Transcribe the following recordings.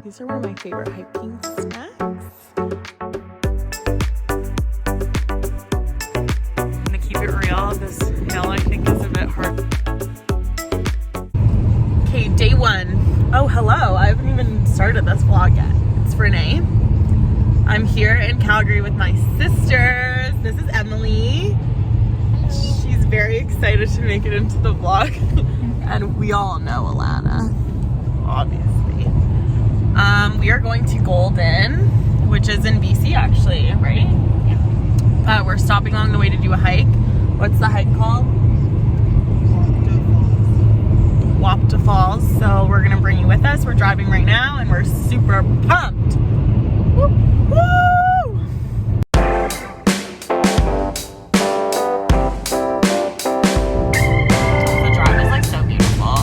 These are one of my favorite hiking snacks. I'm gonna keep it real. This hill I think is a bit hard. Okay, day one. Oh, hello. I haven't even started this vlog yet. It's Renee. I'm here in Calgary with my sisters. This is Emily. Hello. She's very excited to make it into the vlog. And we all know Alana, obviously. We are going to Golden, which is in BC actually, right? Yeah. We're stopping along the way to do a hike. What's the hike called? Wapta Falls. So we're gonna bring you with us. We're driving right now and we're super pumped. Woo! Woo! The drive is like so beautiful.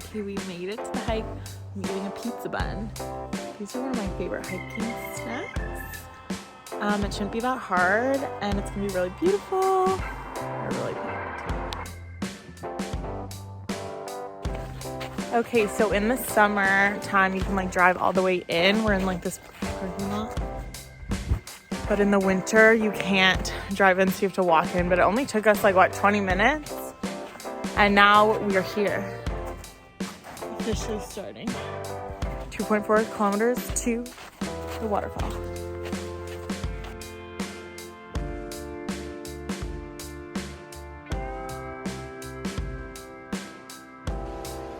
Okay, we made it to the hike. I'm eating a pizza bun. These are one of my favorite hiking snacks. It shouldn't be that hard, and it's gonna be really beautiful. We're really pumped. Okay, so in the summer time, you can like drive all the way in. We're in like this parking lot. But in the winter, you can't drive in, so you have to walk in. But it only took us like, what, 20 minutes? And now we are here. Officially starting. 2.4 kilometers to the waterfall.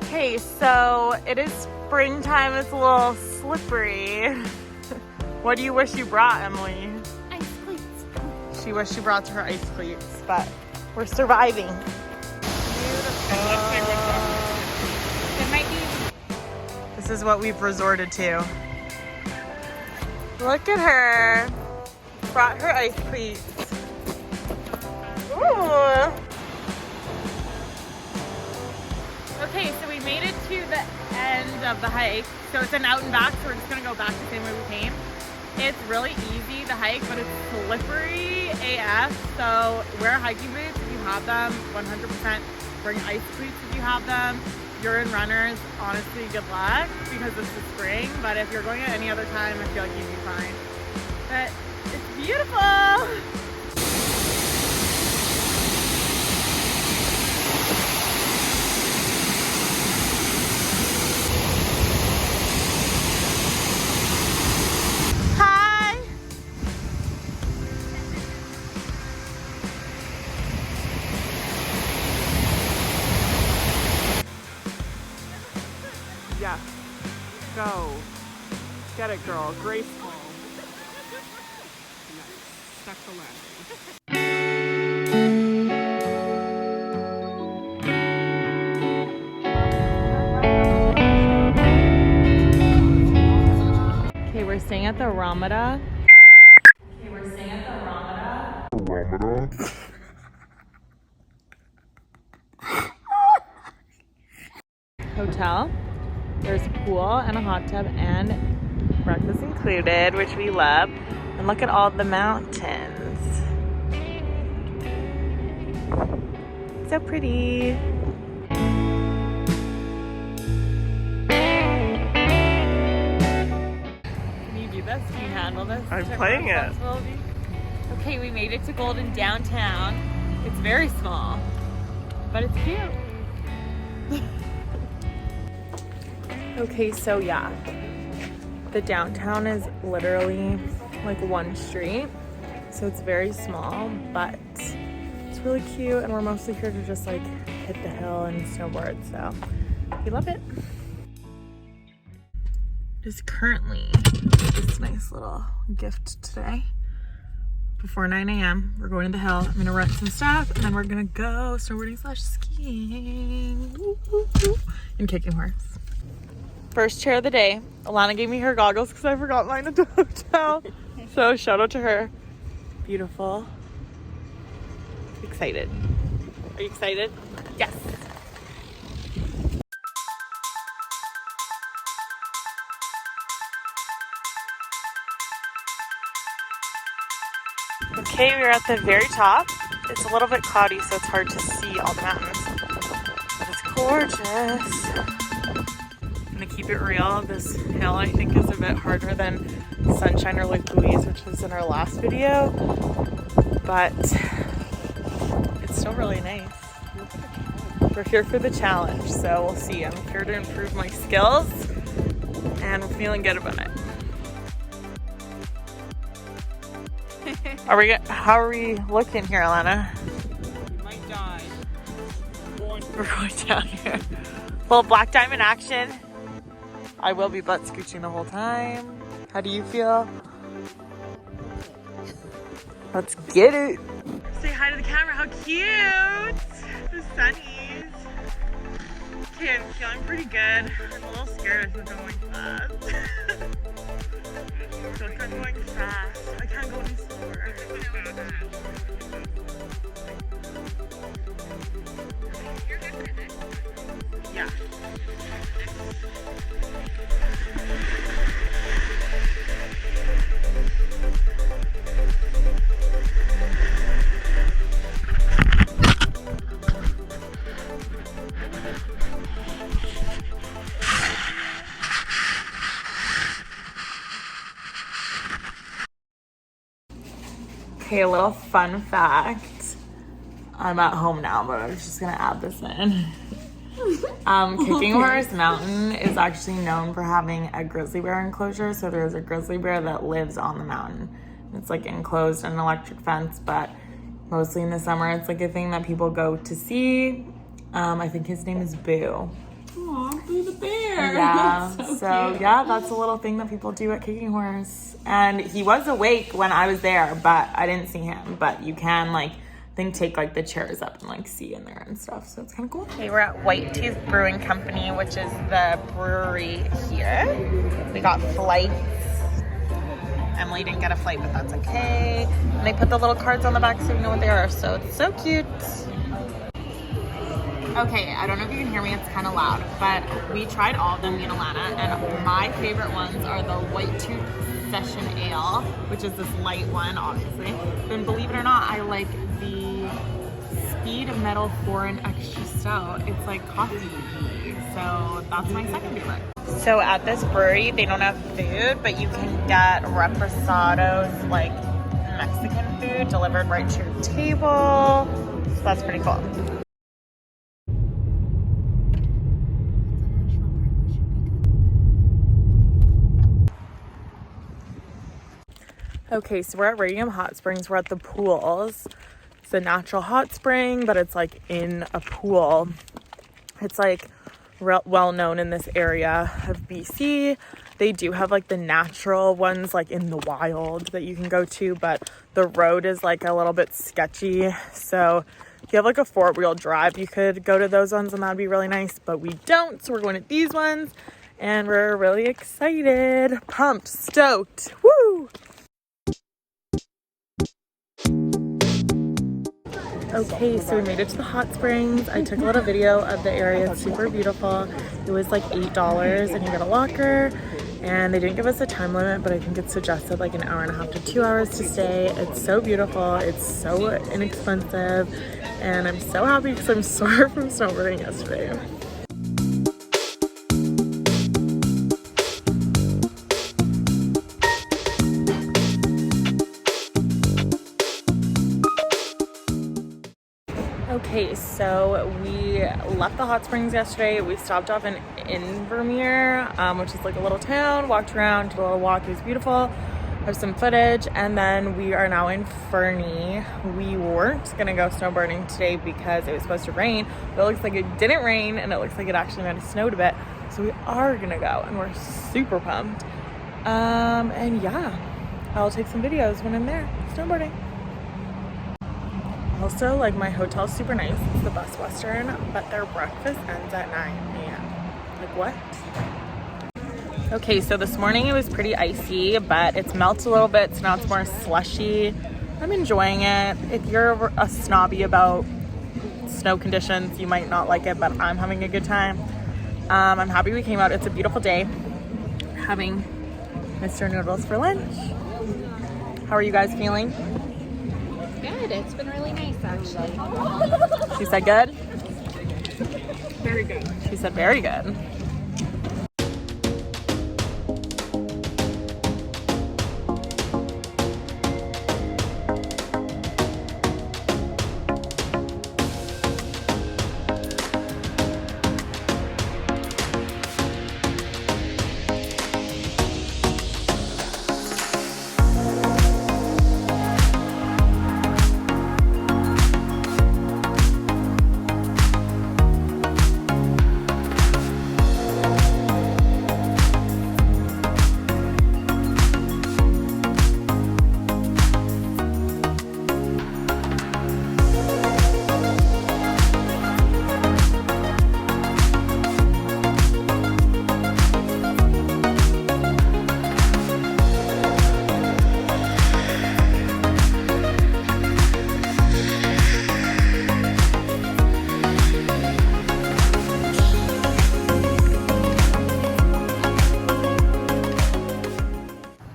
Okay, so it is springtime. It's a little slippery. What do you wish you brought, Emily? Ice cleats. She wished she brought her ice cleats, but we're surviving. Beautiful. There might be. This is what we've resorted to. Look at her. Brought her ice cleats. Ooh. Okay, so we made it to the end of the hike. So it's an out and back, so we're just gonna go back the same way we came. It's really easy, the hike, but it's slippery AF. So wear hiking boots if you have them, 100%. Bring ice cleats if you have them. If you're in runners, honestly, good luck because it's the spring. But if you're going at any other time, I feel like you'd be fine. But it's beautiful. Yeah, go. Get it, girl. Graceful. Nice. Stuck the landing. Okay, we're staying at the Ramada. Hotel. There's a pool and a hot tub and breakfast included, which we love. And look at all the mountains. So pretty. Can you do this? Can you handle this? I'm playing it. Okay, we made it to Golden downtown. It's very small, but it's cute. Okay, so yeah, the downtown is literally like one street, so it's very small, but it's really cute, and we're mostly here to just like hit the hill and snowboard, so we love it. It's currently this nice little gift today. Before 9 a.m. we're going to the hill. I'm gonna rent some stuff, and then we're gonna go snowboarding / skiing and kicking horse. First chair of the day. Alana gave me her goggles because I forgot mine at the hotel. So shout out to her. Beautiful. Excited. Are you excited? Yes. Okay, we're at the very top. It's a little bit cloudy, so it's hard to see all the mountains. But it's gorgeous. I'm gonna keep it real. This hill, I think, is a bit harder than Sunshine or Lake Louise, which was in our last video. But it's still really nice. We're here for the challenge, so we'll see. I'm here to improve my skills, and we're feeling good about it. How are we looking here, Alana? We might die. We're going down here. Little black diamond action. I will be butt scooching the whole time. How do you feel? Let's get it. Say hi to the camera. How cute. The sunnies. Okay, I'm feeling pretty good. I'm a little scared. I think I'm going fast. I feel like I'm going fast. I can't go any slower. Yeah. Okay, a little fun fact. I'm at home now, but I was just gonna add this in. Kicking Horse Mountain is actually known for having a grizzly bear enclosure. So there's a grizzly bear that lives on the mountain. It's like enclosed in an electric fence, but mostly in the summer, it's like a thing that people go to see. I think his name is Boo. Aw, Boo the bear. Yeah, That's so cute. yeah, that's a little thing that people do at Kicking Horse. And he was awake when I was there, but I didn't see him. But you can like, I think take like the chairs up and like see in there and stuff. So it's kind of cool. Okay, we're at White Tooth Brewing Company, which is the brewery here. We got flights. Emily didn't get a flight, but that's okay. And they put the little cards on the back so we know what they are. So it's so cute. Okay, I don't know if you can hear me, it's kind of loud, but we tried all of them, me and Alana, and my favorite ones are the White Tooth Session Ale, which is this light one, obviously. Then believe it or not, I like the Speed Metal Foreign Extra Stout. It's like coffee, so that's my second favorite. So at this brewery, they don't have food, but you can get reposados, like Mexican food, delivered right to your table. So that's pretty cool. Okay, so we're at Radium Hot Springs. We're at the pools. It's a natural hot spring, but it's like in a pool. It's like well known in this area of BC. They do have like the natural ones like in the wild that you can go to, but the road is like a little bit sketchy. So if you have like a 4-wheel drive, you could go to those ones and that'd be really nice, but we don't. So we're going to these ones and we're really excited, pumped, stoked. Woo! Okay, so we made it to the hot springs. I took a little video of the area. It's super beautiful. It was like $8 and you get a locker, and they didn't give us a time limit, but I think it's suggested like an hour and a half to 2 hours to stay. It's so beautiful. It's so inexpensive, and I'm so happy because I'm sore from snowboarding yesterday. Okay, so we left the hot springs yesterday. We stopped off in Invermere, which is like a little town, walked around, did a little walk. It was beautiful. I have some footage, and then we are now in Fernie. We weren't gonna go snowboarding today because it was supposed to rain, but it looks like it didn't rain, and it looks like it actually might have snowed a bit. So we are gonna go, and we're super pumped. And yeah, I'll take some videos when I'm there snowboarding. Also, like, my hotel's super nice. It's the Best Western, but their breakfast ends at 9 a.m. Like, what? Okay, so this morning it was pretty icy, but it's melted a little bit, so now it's more slushy. I'm enjoying it. If you're a snobby about snow conditions, you might not like it, but I'm having a good time. I'm happy we came out. It's a beautiful day. Having Mr. Noodles for lunch. How are you guys feeling? Good. It's been really nice, actually. She said good? Very good. She said very good.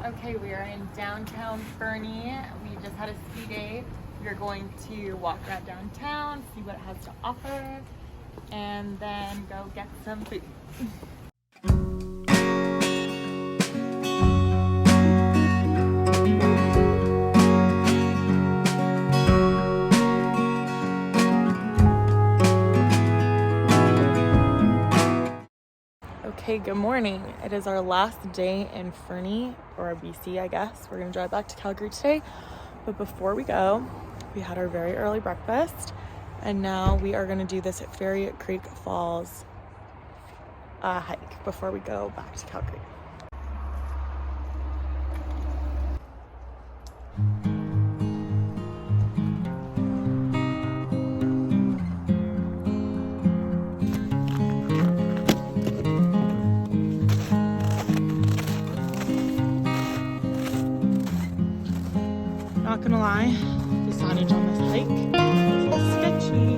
Okay, we are in downtown Fernie. We just had a ski day. We are going to walk around downtown, see what it has to offer, and then go get some food. Okay, good morning. It is our last day in Fernie, or BC, I guess. We're gonna drive back to Calgary today. But before we go, we had our very early breakfast, and now we are gonna do this Ferry Creek Falls hike before we go back to Calgary. Not gonna lie, the signage on this hike is a little sketchy.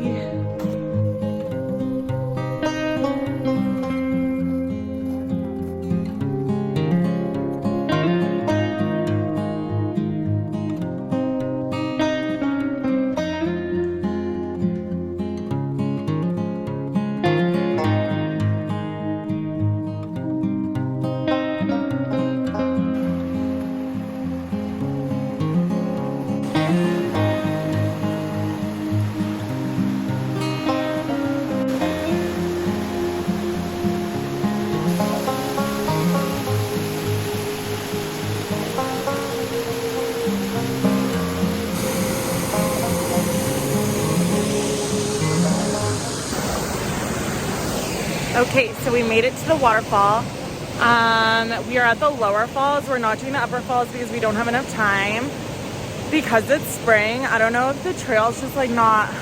Okay, so we made it to the waterfall. We are at the lower falls. We're not doing the upper falls because we don't have enough time. Because it's spring, I don't know if the trail's just like not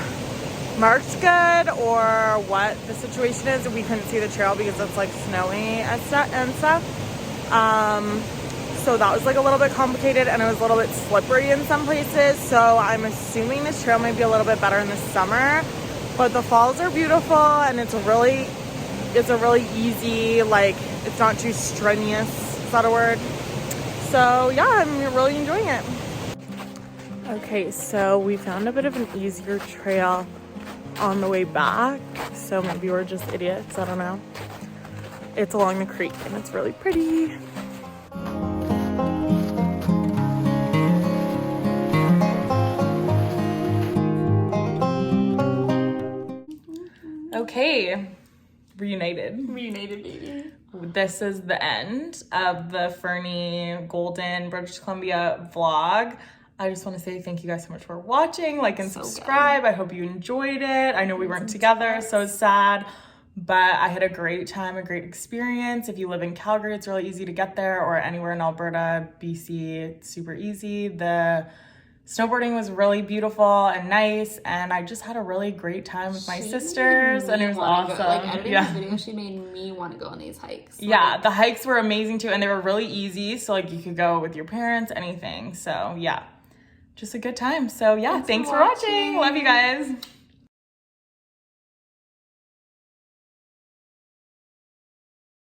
marked good or what the situation is. We couldn't see the trail because it's like snowy and stuff. So that was like a little bit complicated, and it was a little bit slippery in some places. So I'm assuming this trail might be a little bit better in the summer. But the falls are beautiful, and it's a really easy, like, it's not too strenuous, is that a word? So yeah, I'm really enjoying it. Okay, so we found a bit of an easier trail on the way back, so maybe we're just idiots, I don't know. It's along the creek and it's really pretty. Okay, reunited, baby. This is the end of the Fernie Golden British Columbia vlog. I just want to say thank you guys so much for watching, like and subscribe. I hope you enjoyed it. I know we weren't together, so it's sad, but I had a great time, a great experience. If you live in Calgary, it's really easy to get there, or anywhere in Alberta, BC, it's super easy. The snowboarding was really beautiful and nice, and I just had a really great time with my sisters, and it was awesome. Like, editing this video, she made me want to go on these hikes. Yeah, the hikes were amazing too, and they were really easy, so like you could go with your parents, anything. So yeah, just a good time. So yeah, thanks for watching. Love you guys.